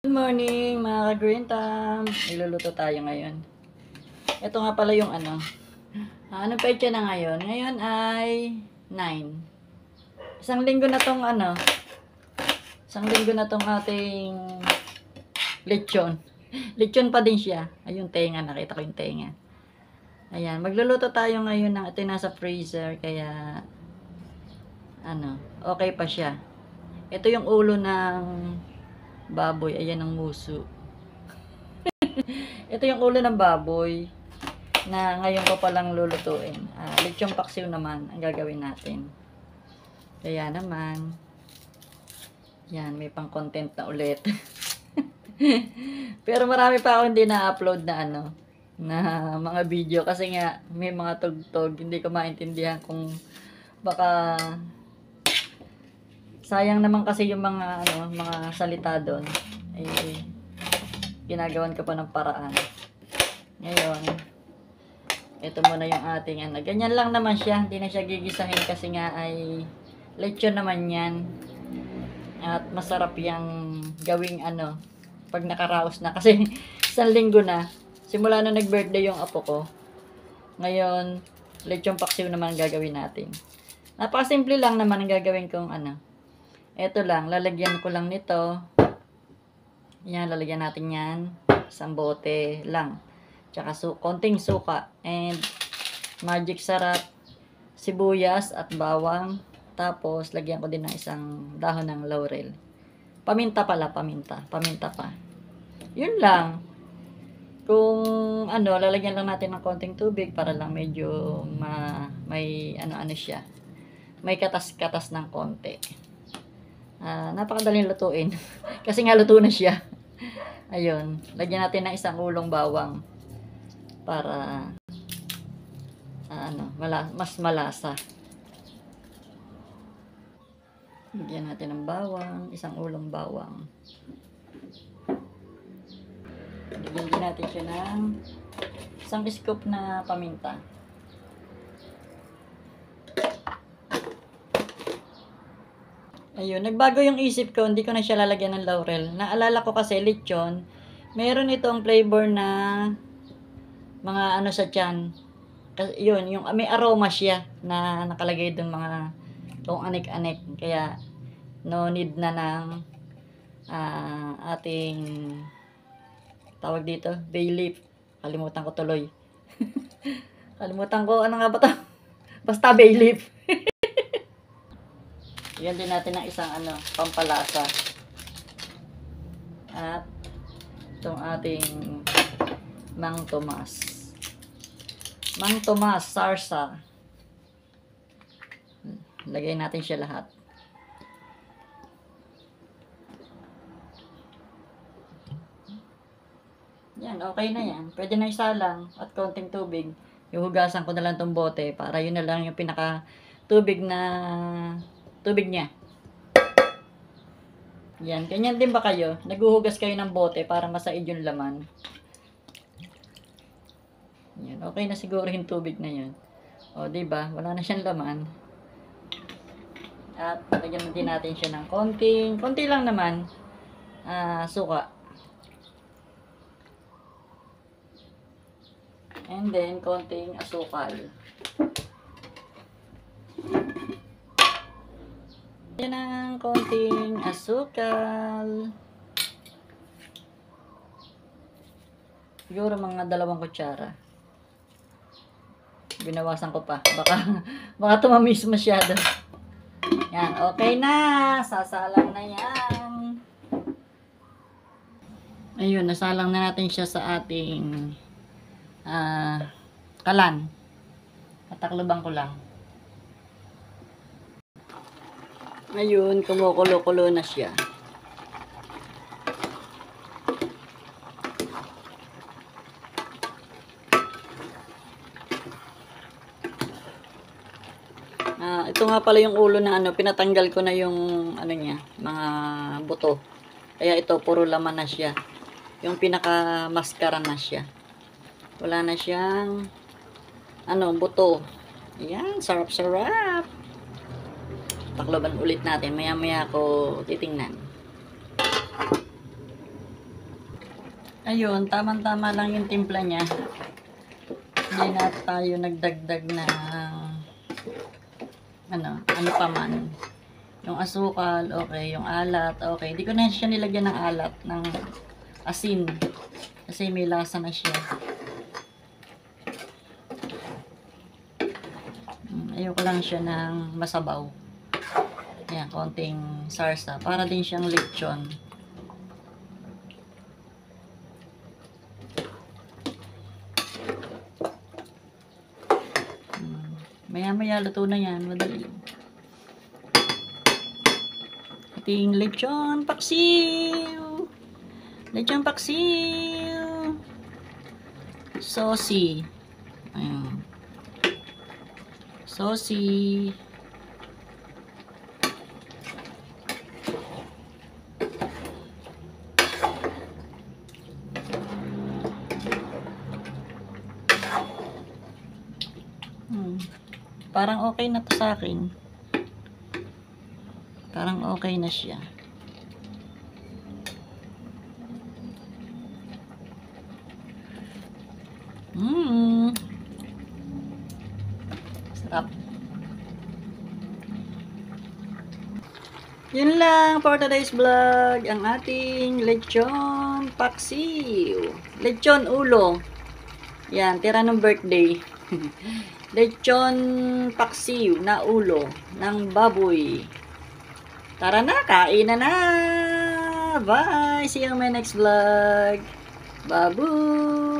Good morning mga ka-green thumb. Iluluto tayo ngayon. Ito nga pala yung ano. Ano pa ito na ngayon? Ngayon ay 9. Isang linggo na tong ano. Isang linggo na tong ating lechon. Lechon pa din siya. Ayun tenga. Nakita ko yung tenga. Ayan. Magluluto tayo ngayon ng ito nasa freezer. Kaya ano. Okay pa siya. Ito yung ulo ng baboy. Ayan ang muso. Ito yung ulo ng baboy na ngayon ko palang lulutuin. Lechong paksiw naman ang gagawin natin. Kaya naman, yan, may pang content na ulit. Pero marami pa ako hindi na-upload na ano, na mga video kasi nga may mga tugtog, hindi ko maintindihan kung baka sayang naman kasi yung mga ano, mga salita doon. Ginagawan ko pa ng paraan. Ngayon, ito muna yung ating ano. Ganyan lang naman siya. Hindi na siya gigisahin kasi nga ay lechon naman yan. At masarap yung gawing ano, pag nakaraos na. Kasi isang linggo na. Simula na nag-birthday yung apo ko. Ngayon, lechon paksiw naman gagawin natin. Napakasimple lang naman ang gagawin kong ano. Ito lang, lalagyan ko lang nito. Yan, lalagyan natin yan. Isang bote lang. Tsaka konting suka. And magic sarap. Sibuyas at bawang. Tapos, lagyan ko din ng isang dahon ng laurel. Paminta pala, paminta. Paminta pa. Yun lang. Kung ano, lalagyan lang natin ng konting tubig para lang medyo may ano siya. May katas-katas ng konti. Napakadaling lutuin. Kasi nga luto na siya. Ayun. Lagyan natin ng isang ulong bawang. Para mas malasa. Lagyan natin ng bawang. Isang ulong bawang. Lagyan din natin siya ng isang scoop na paminta. Ayun, nagbago yung isip ko, hindi ko na siya lalagyan ng laurel. Naalala ko kasi lechon, meron itong flavor na mga ano sa tiyan. Yun, yung may aroma siya na nakalagay doon mga kung anik-anik. Kaya no need na ng ating tawag dito, bay leaf. Kalimutan ko tuloy. Kalimutan ko, ano nga ba ito? Basta bay leaf. Yan din natin ng isang ano, pampalasa. At itong ating Mang Tomas. Mang Tomas sarsa. Lagay natin siya lahat. Yan, okay na yan. Pwede na isalang at konting tubig. Ihugasan ko na lang itong bote para yun na lang yung pinaka tubig niya. Yan, ganyan din ba kayo? Naghuhugas kayo ng bote para masaid yung laman. Yan, okay na siguro yung tubig na yun. O, diba? Wala na siyang laman. At lagyan din natin siya ng konti lang naman, suka. And then, konting asukal. Yan ang konting asukal. Siguro mga 2 kutsara. Binawasan ko pa. Baka tumamis masyado. Yan, okay na. Sasalang na yan. Ayun, nasalang na natin siya sa ating kalan. Tatakloban ko lang. Ayun, kumukulo-kulo na siya. Ito nga pala yung ulo na ano, pinatanggal ko na yung ano niya, mga buto. Kaya ito, puro laman na siya. Yung pinaka-maskara na siya. Wala na siyang ano, buto. Ayan, sarap-sarap. Takloban ulit natin. Maya-maya ko titingnan. Ayun, tamang-tama lang yung timpla niya. Hindi na tayo nagdagdag ng ano pa man. Yung asukal, okay. Yung alat, okay. Hindi ko na siya nilagyan ng alat, ng asin. Kasi may lasa na siya. Ayoko lang siya ng masabaw. Ayan, konting sarsa. Para din siyang lechon. Maya-maya luto na yan. Madali. Ating lechon paksiw. Lechon paksiw. Saucy. Ayan. Saucy. Parang okay na to sa akin. Parang okay na siya. Sarap. Yun lang for today's vlog. Ang ating lechon paksiw. Lechon ulo. Yan, tira ng birthday. Lechon paksiw na ulo ng baboy. Tara na, kain na! Bye! See you on my next vlog. Babu!